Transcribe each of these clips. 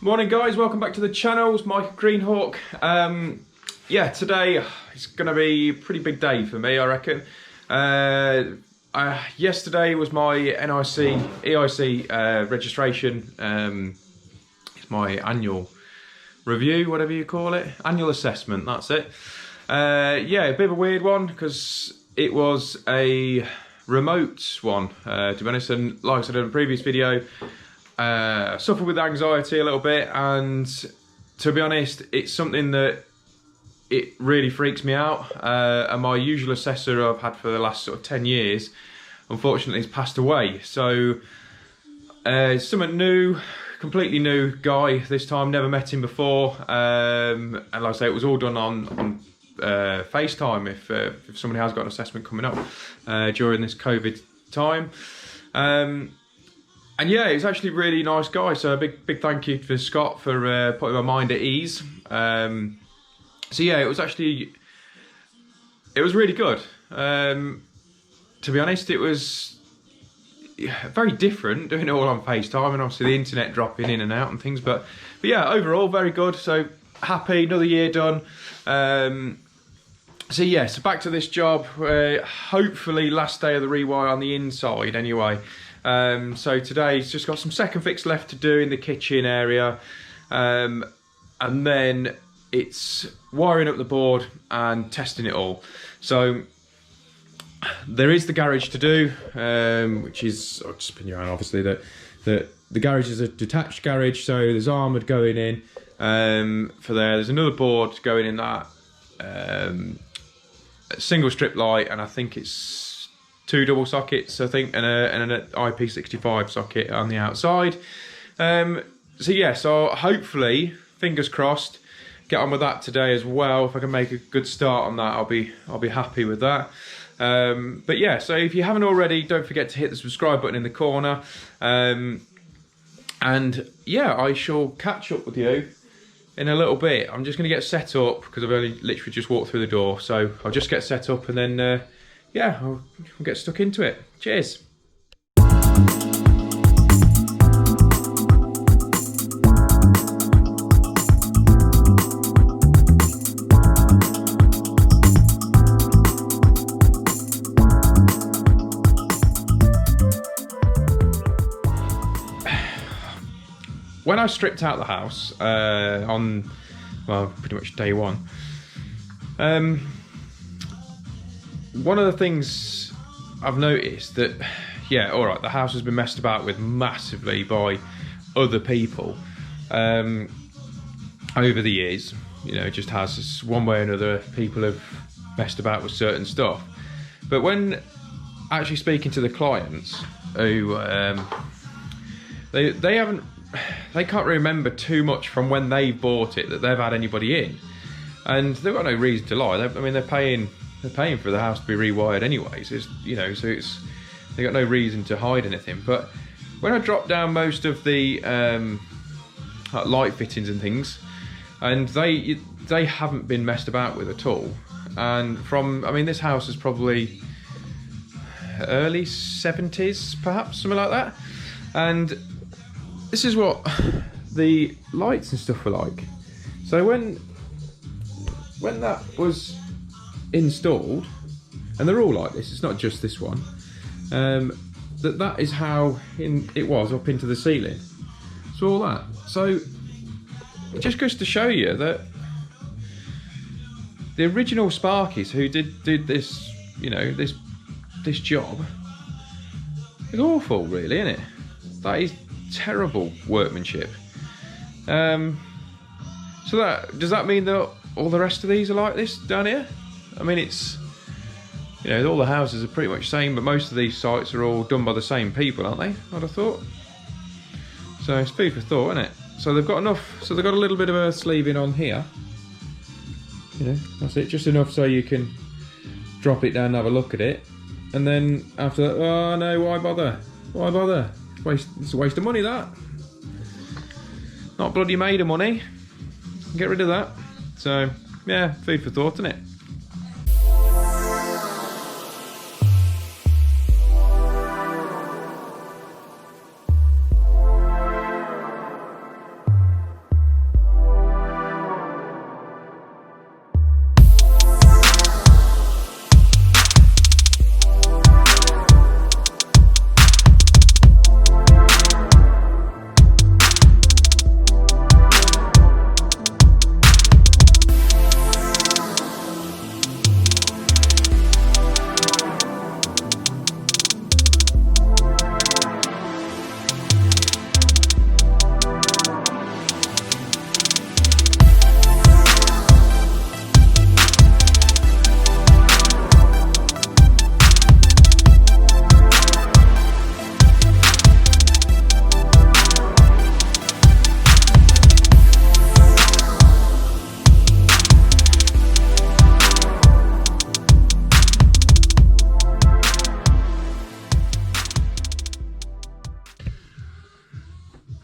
Morning guys, welcome back to the channel. It's Mike Greenhawk. Yeah, today it's going to be a pretty big day for me, I reckon. Yesterday was my EIC registration. It's my annual review, whatever you call it. Annual assessment, that's it. Yeah, a bit of a weird one because it was a remote one, to be honest. And like I said in a previous video, suffer with anxiety a little bit, and to be honest, it's something that it really freaks me out. And my usual assessor I've had for the last sort of 10 years, unfortunately, has passed away. So it's something new, completely new guy this time. Never met him before, and like I say, it was all done on FaceTime if somebody has got an assessment coming up during this COVID time. And yeah, he's actually a really nice guy, so a big thank you for Scott for putting my mind at ease. So yeah, it was really good. To be honest, it was very different doing it all on FaceTime, and obviously the internet dropping in and out and things, but yeah, overall very good. So happy, another year done. So yeah, so back to this job, hopefully last day of the rewire on the inside anyway. So today's just got some second fix left to do in the kitchen area, and then it's wiring up the board and testing it all. So there is the garage to do, which is, I'll just spin you around, obviously, that the garage is a detached garage, so there's armoured going in for there. There's another board going in that, a single strip light, and I think it's 2 double sockets, I think, and an IP65 socket on the outside. So yeah, so hopefully, fingers crossed, get on with that today as well. If I can make a good start on that, I'll be happy with that. But yeah, so if you haven't already, don't forget to hit the subscribe button in the corner. And yeah, I shall catch up with you in a little bit. I'm just going to get set up because I've only literally just walked through the door, so I'll just get set up and then yeah, we'll get stuck into it. Cheers. When I stripped out the house on, well, pretty much day one, one of the things I've noticed that, yeah, all right, the house has been messed about with massively by other people over the years. You know, it just has, one way or another, people have messed about with certain stuff. But when actually speaking to the clients who, they can't remember too much from when they bought it that they've had anybody in, and they've got no reason to lie. I mean, they're paying for the house to be rewired anyway, so it's, you know, so it's, they got no reason to hide anything. But when I dropped down most of the like light fittings and things, and they haven't been messed about with at all. And from, I mean, this house is probably early 70s, perhaps, something like that. And this is what the lights and stuff were like. So when that was installed, and they're all like this, it's not just this one, that is how it was up into the ceiling. So all that. So it just goes to show you that the original Sparkies who did this, you know, this job is awful, really, isn't it? That is terrible workmanship. So does that mean that all the rest of these are like this down here? I mean, it's, you know, all the houses are pretty much the same, but most of these sites are all done by the same people, aren't they? I'd have thought. So it's food for thought, isn't it? So they've got enough, so they've got a little bit of a sleeving on here. You know, that's it, just enough so you can drop it down and have a look at it. And then after that, oh no, why bother? Why bother? It's a waste of money, that. Not bloody made of money. Get rid of that. So yeah, food for thought, isn't it?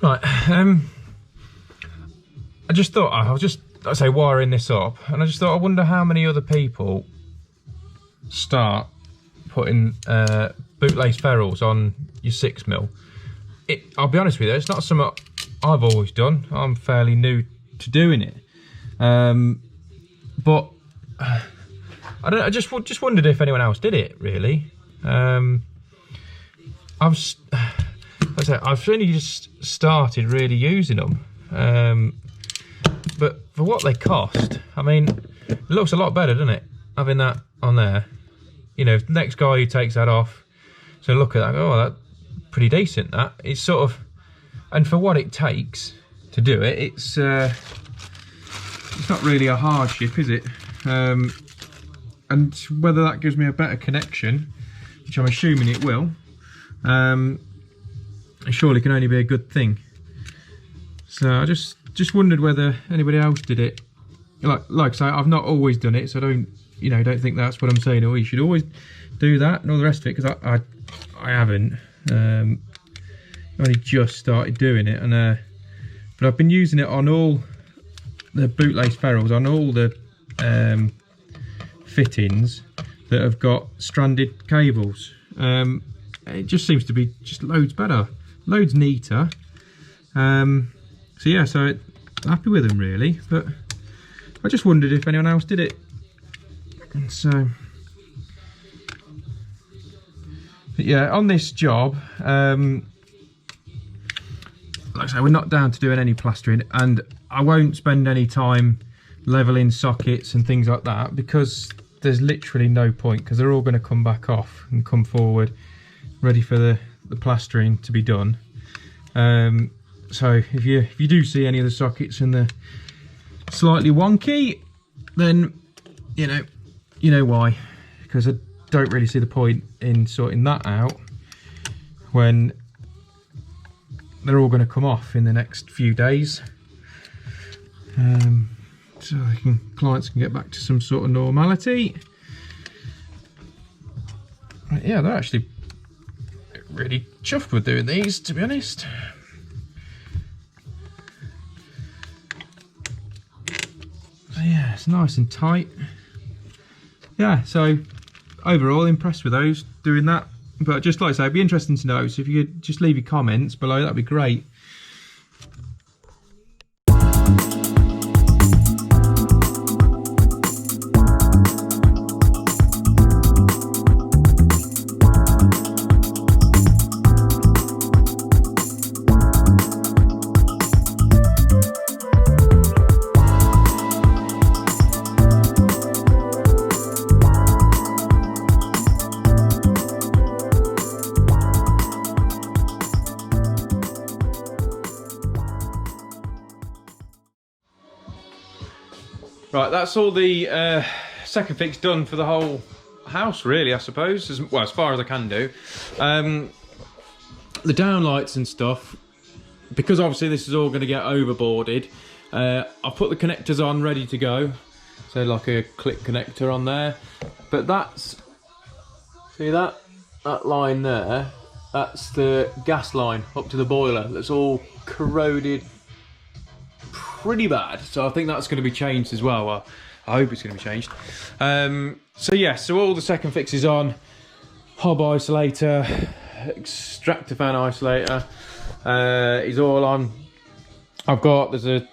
Right, I just thought, I was just, let's say, wiring this up, and I just thought, I wonder how many other people start putting bootlace ferrules on your 6mm. I'll be honest with you, it's not something I've always done. I'm fairly new to doing it. But I just wondered if anyone else did it, really. I've only just started really using them. But for what they cost, I mean, it looks a lot better, doesn't it? Having that on there. You know, the next guy who takes that off, so look at that, oh, that's pretty decent, that. It's sort of, and for what it takes to do it, it's not really a hardship, is it? And whether that gives me a better connection, which I'm assuming it will, it surely can only be a good thing. So I just wondered whether anybody else did it. Like I say, I've not always done it, so don't think that's what I'm saying. Oh, you should always do that and all the rest of it, because I haven't. I've only just started doing it, and but I've been using it on all the bootlace ferrules, on all the fittings that have got stranded cables. It just seems to be just loads better, loads neater. So yeah, so happy with them really, but I just wondered if anyone else did it. And so, but yeah, on this job, like I say, we're not down to doing any plastering, and I won't spend any time leveling sockets and things like that, because there's literally no point, because they're all going to come back off and come forward ready for the plastering to be done. So if you do see any of the sockets and they're slightly wonky, then you know why, because I don't really see the point in sorting that out when they're all going to come off in the next few days, so clients can get back to some sort of normality. But yeah, they're actually really chuffed with doing these, to be honest. So yeah, it's nice and tight. Yeah, so overall impressed with those, doing that. But just like I say, it'd be interesting to know, so if you could just leave your comments below, that'd be great. Right, that's all the second fix done for the whole house, really, I suppose, as far as I can do. The downlights and stuff, because obviously this is all going to get overboarded, I've put the connectors on ready to go, so like a click connector on there. But that's, see that line there, that's the gas line up to the boiler, that's all corroded pretty bad, so I think that's going to be changed as well. I hope it's going to be changed. So yeah, so all the second fixes on, hob isolator, extractor fan isolator is all on. There's a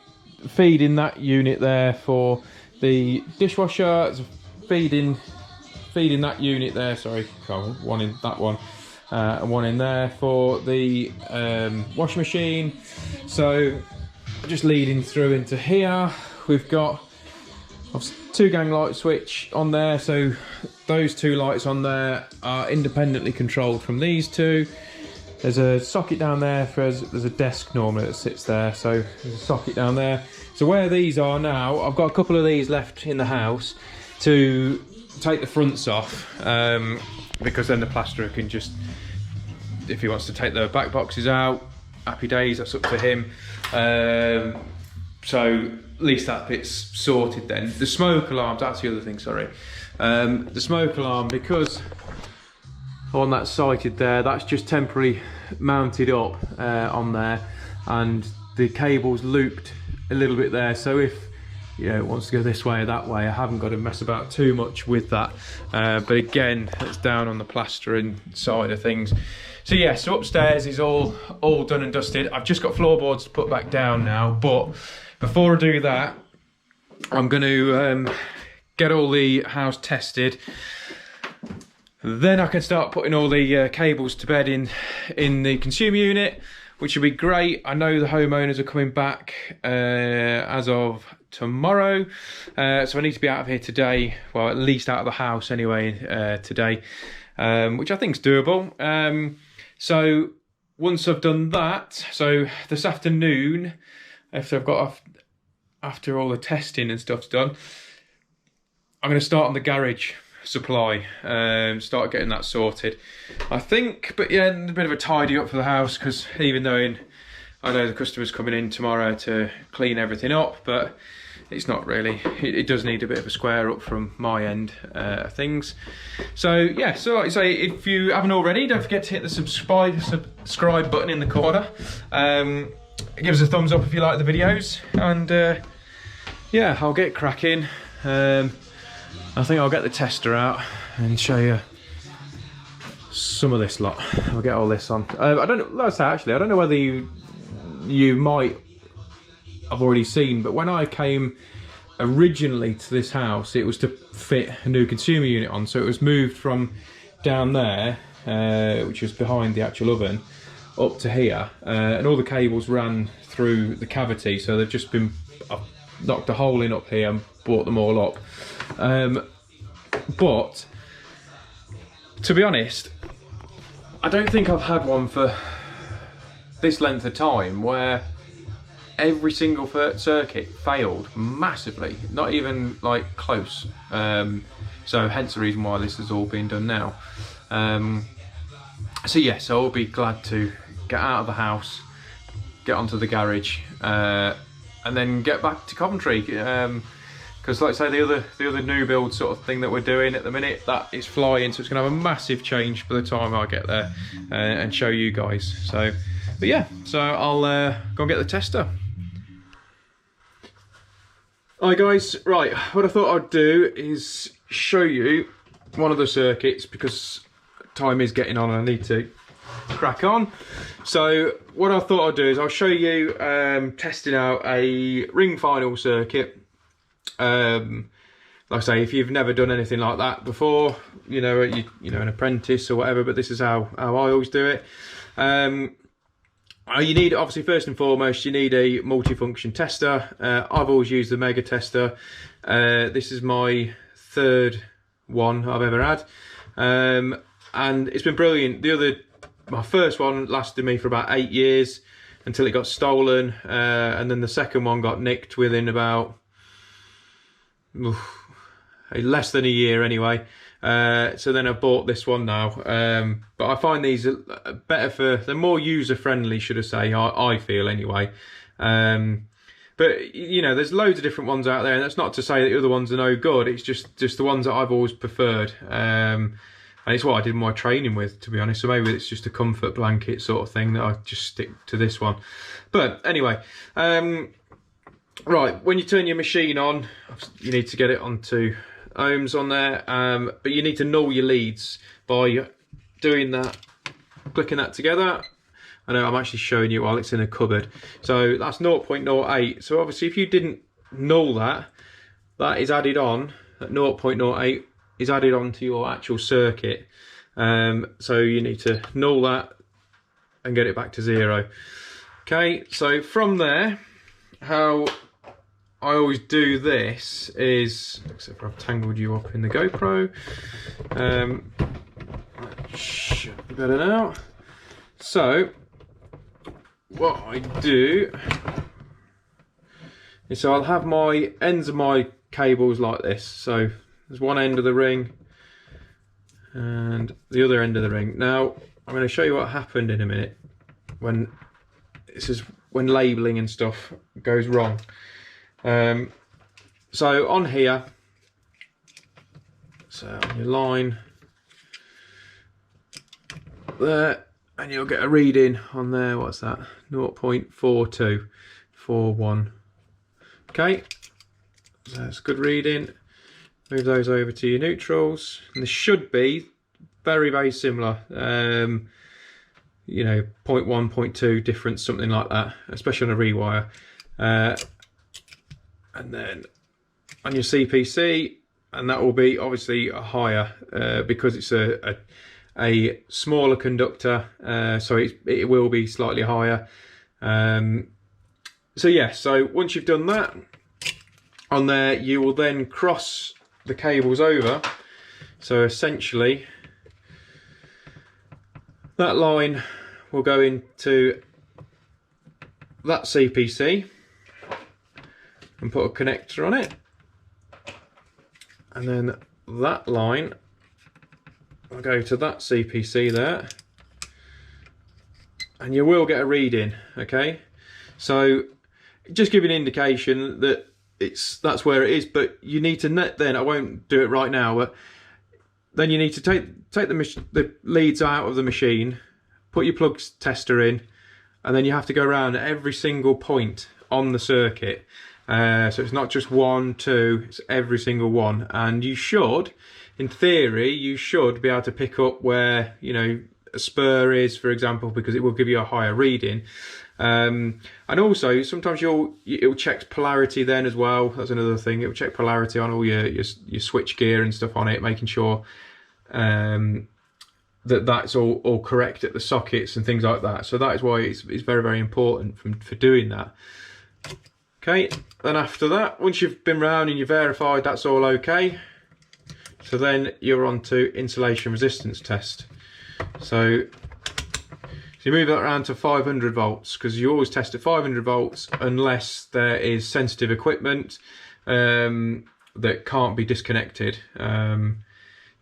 feed in that unit there for the dishwasher, there's a feed in that unit there, sorry, one in that one, and one in there for the washing machine. So just leading through into here, we've got a 2-gang light switch on there, so those 2 lights on there are independently controlled from these 2. There's a socket down there, there's a desk normally that sits there, so there's a socket down there. So where these are now, I've got a couple of these left in the house to take the fronts off, because then the plasterer can just, if he wants to take the back boxes out, happy days, that's up to him. So at least that bit's sorted then. The smoke alarms, that's the other thing, sorry. The smoke alarm, because on that sighted there, that's just temporarily mounted up on there, and the cable's looped a little bit there, so if it wants to go this way or that way, I haven't got to mess about too much with that. But again, it's down on the plastering side of things. So yeah, so upstairs is all done and dusted. I've just got floorboards to put back down now, but before I do that, I'm going to get all the house tested. Then I can start putting all the cables to bed in the consumer unit, which will be great. I know the homeowners are coming back as of tomorrow, so I need to be out of here today, well, at least out of the house anyway today, which I think is doable. So once I've done that, so this afternoon, after all the testing and stuff's done, I'm going to start on the garage supply, start getting that sorted, I think. But yeah, a bit of a tidy up for the house, because even though I know the customer's coming in tomorrow to clean everything up, but it's not really, it does need a bit of a square up from my end of things. So yeah, so like I say, if you haven't already, don't forget to hit the subscribe button in the corner. Give us a thumbs up if you like the videos, and yeah, I'll get cracking. I think I'll get the tester out and show you some of this lot. I'll get all this on. I don't know, like I say, actually, I don't know whether you might have already seen, but when I came originally to this house, it was to fit a new consumer unit on, so it was moved from down there, which was behind the actual oven, up to here, and all the cables ran through the cavity, so they've just been, I've knocked a hole in up here and brought them all up. But to be honest, I don't think I've had one for this length of time where every single circuit failed massively, not even like close. So hence the reason why this has all been done now. So yeah, so I'll be glad to get out of the house, get onto the garage, and then get back to Coventry. Because like I say, the other new build sort of thing that we're doing at the minute, that is flying, so it's going to have a massive change by the time I get there and show you guys. So, but yeah, so I'll go and get the tester. Hi guys, right, what I thought I'd do is show you one of the circuits, because time is getting on and I need to crack on. So what I thought I'd do is I'll show you testing out a ring final circuit. Like I say, if you've never done anything like that before, you know an apprentice or whatever, but this is how I always do it. You need, obviously, first and foremost, you need a multifunction tester. I've always used the Mega tester. This is my third one I've ever had, and it's been brilliant. My first one lasted me for about 8 years until it got stolen, and then the second one got nicked within about less than a year anyway. So then I bought this one now, but I find these better they're more user friendly, should I say, I feel anyway. But you know, there's loads of different ones out there, and that's not to say that the other ones are no good. It's just the ones that I've always preferred, and it's what I did my training with, to be honest. So maybe it's just a comfort blanket sort of thing that I just stick to this one. But anyway, right, when you turn your machine on, you need to get it onto ohms on there, but you need to null your leads by doing that, clicking that together. I know I'm actually showing you while it's in a cupboard. So that's 0.08. So obviously if you didn't null that, that is added on at 0.08, is added on to your actual circuit. So you need to null that and get it back to 0. Okay, so from there, how I always do this is, except for I've tangled you up in the GoPro, that should be better now. So what I do is, so I'll have my ends of my cables like this. So there's one end of the ring and the other end of the ring. Now I'm going to show you what happened in a minute when labelling and stuff goes wrong. So on here, so on your line there, and you'll get a reading on there. What's that? 0.4241. Okay, so that's a good reading. Move those over to your neutrals, and this should be very, very similar. You know, 0.1, 0.2 difference, something like that, especially on a rewire. And then on your CPC, and that will be obviously a higher because it's a smaller conductor, so it will be slightly higher. So yeah, so once you've done that on there, you will then cross the cables over. So essentially that line will go into that CPC and put a connector on it, and then that line will go to that CPC there, and you will get a reading. Okay, so just give you an indication that that's where it is, but you need to then, I won't do it right now, but then you need to take the leads out of the machine, put your plug tester in, and then you have to go around every single point on the circuit. So it's not just 1, 2, it's every single one. And you should, in theory, you should be able to pick up where, you know, a spur is, for example, because it will give you a higher reading. And also sometimes it'll check polarity then as well. That's another thing. It'll check polarity on all your switch gear and stuff on it, making sure that's all correct at the sockets and things like that. So that is why it's very, very important for doing that. Okay, then after that, once you've been round and you've verified that's all okay, so then you're on to insulation resistance test. So you move that around to 500 volts, because you always test at 500 volts unless there is sensitive equipment that can't be disconnected. You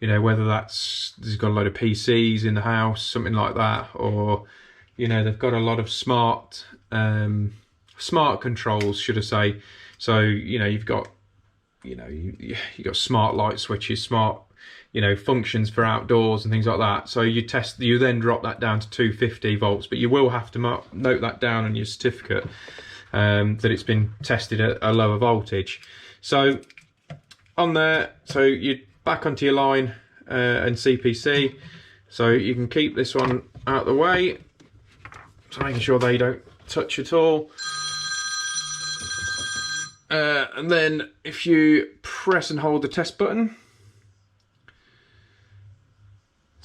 know, whether there's got a load of PCs in the house, something like that, or, you know, they've got a lot of smart controls, should I say. So, you know, you've got, you know, you've got smart light switches, smart, you know, functions for outdoors and things like that. So you then drop that down to 250 volts, but you will have to note that down on your certificate, that it's been tested at a lower voltage. So on there, so you back onto your line and CPC, so you can keep this one out of the way, so making sure they don't touch at all. And then if you press and hold the test button,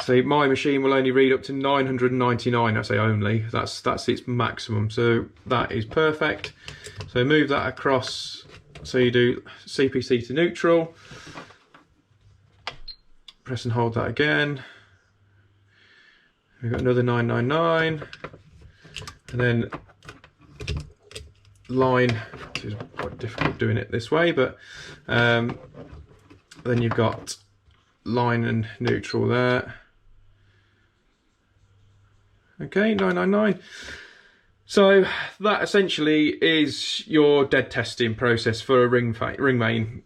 so my machine will only read up to 999. I say only, that's its maximum, so that is perfect. So move that across, so you do CPC to neutral, press and hold that again, we've got another 999, and then line, this is quite difficult doing it this way, but then you've got line and neutral there. Okay, 999. So that essentially is your dead testing process for a ring main.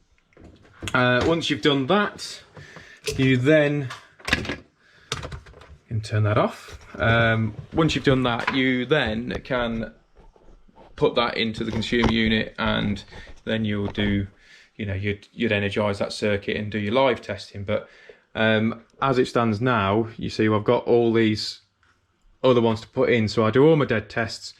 Once you've done that, you then can turn that off. Once you've done that, you then can put that into the consumer unit, and then you'll do, you know, you'd energize that circuit and do your live testing. But as it stands now, you see I've got all these other ones to put in, so I do all my dead tests,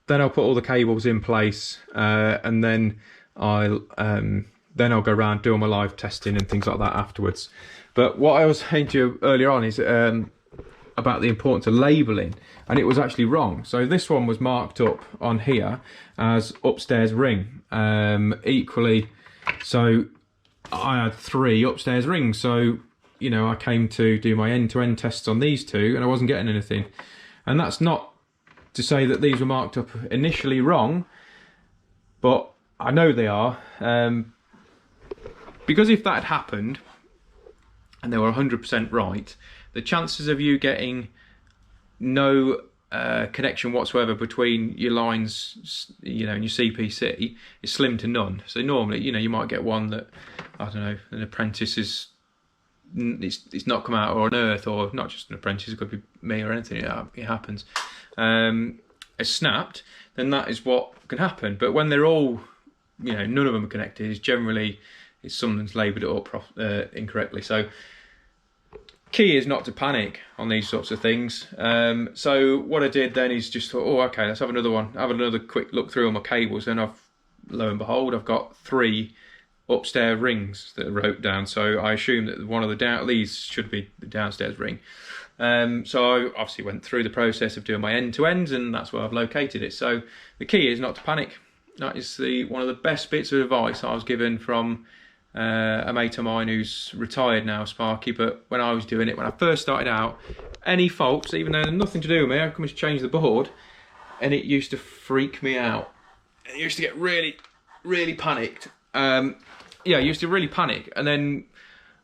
then I'll put all the cables in place, and then I'll go around, do all my live testing and things like that afterwards. But what I was saying to you earlier on is about the importance of labelling, and it was actually wrong. So this one was marked up on here as upstairs ring, equally, so I had 3 upstairs rings. So, you know, I came to do my end-to-end tests on these 2 and I wasn't getting anything. And that's not to say that these were marked up initially wrong, but I know they are, because if that had happened and they were 100% right, the chances of you getting no connection whatsoever between your lines, you know, and your CPC is slim to none. So normally, you know, you might get one that, I don't know, an apprentice is it's not come out or on earth, or not just an apprentice, it could be me or anything, it happens, has snapped, then that is what can happen. But when they're all, you know, none of them are connected, it's generally someone's laboured it up incorrectly. So key is not to panic on these sorts of things. So what I did then is just thought, oh, okay, let's have another one, have another quick look through all my cables, and lo and behold, I've got 3 upstairs rings that are roped down. So I assume that one of these should be the downstairs ring. So I obviously went through the process of doing my end-to-ends, and that's where I've located it. So the key is not to panic. That is one of the best bits of advice I was given from a mate of mine who's retired now, Sparky. But when I was doing it, when I first started out, any faults, even though they're nothing to do with me, I come to change the board, and it used to freak me out. It used to get really, really panicked. Yeah, I used to really panic, and then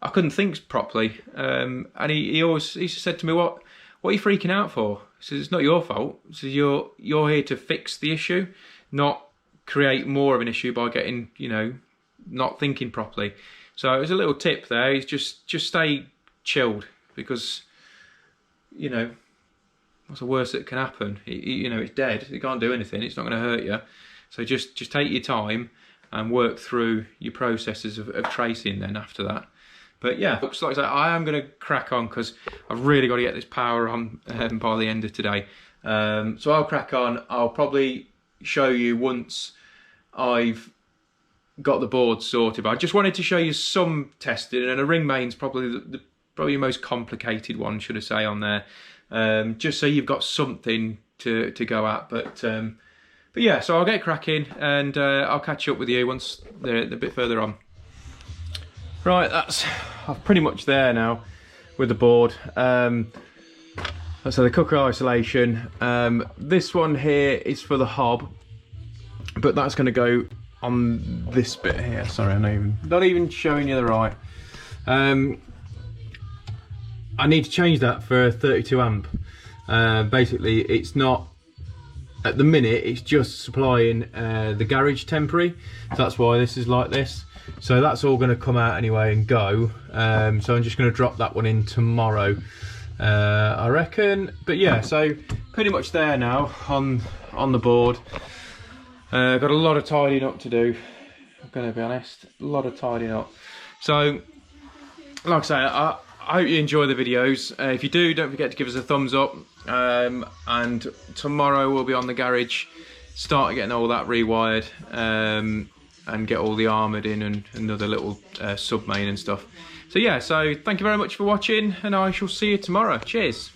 I couldn't think properly. And he said to me, "What are you freaking out for?" He says, "It's not your fault." He says, "You're here to fix the issue, not create more of an issue by getting, you know, not thinking properly." So it was a little tip there. Is just stay chilled, because, you know, what's the worst that can happen? You know, it's dead. It can't do anything. It's not going to hurt you. So just take your time and work through your processes of tracing then after that. But yeah, like I say, I am going to crack on, because I've really got to get this power on by the end of today. So I'll crack on. I'll probably show you once I've got the board sorted. But I just wanted to show you some testing, and a ring main's probably the most complicated one, should I say, on there. Just so you've got something to go at. But yeah, so I'll get cracking, and I'll catch up with you once they're a bit further on. Right, I'm pretty much there now with the board. So the cooker isolation. This one here is for the hob, but that's going to go on this bit here. Sorry, I'm not even showing you the right. I need to change that for a 32 amp. Basically, it's not, at the minute, it's just supplying the garage temporary. So that's why this is like this. So that's all going to come out anyway and go. So I'm just going to drop that one in tomorrow, I reckon. But yeah, so pretty much there now on the board. Got a lot of tidying up to do, I'm going to be honest. A lot of tidying up. So, like I say, I hope you enjoy the videos. If you do, don't forget to give us a thumbs up. And tomorrow we'll be on the garage, start getting all that rewired, and get all the armoured in, and another little sub main and stuff. So yeah, so thank you very much for watching, and I shall see you tomorrow. Cheers.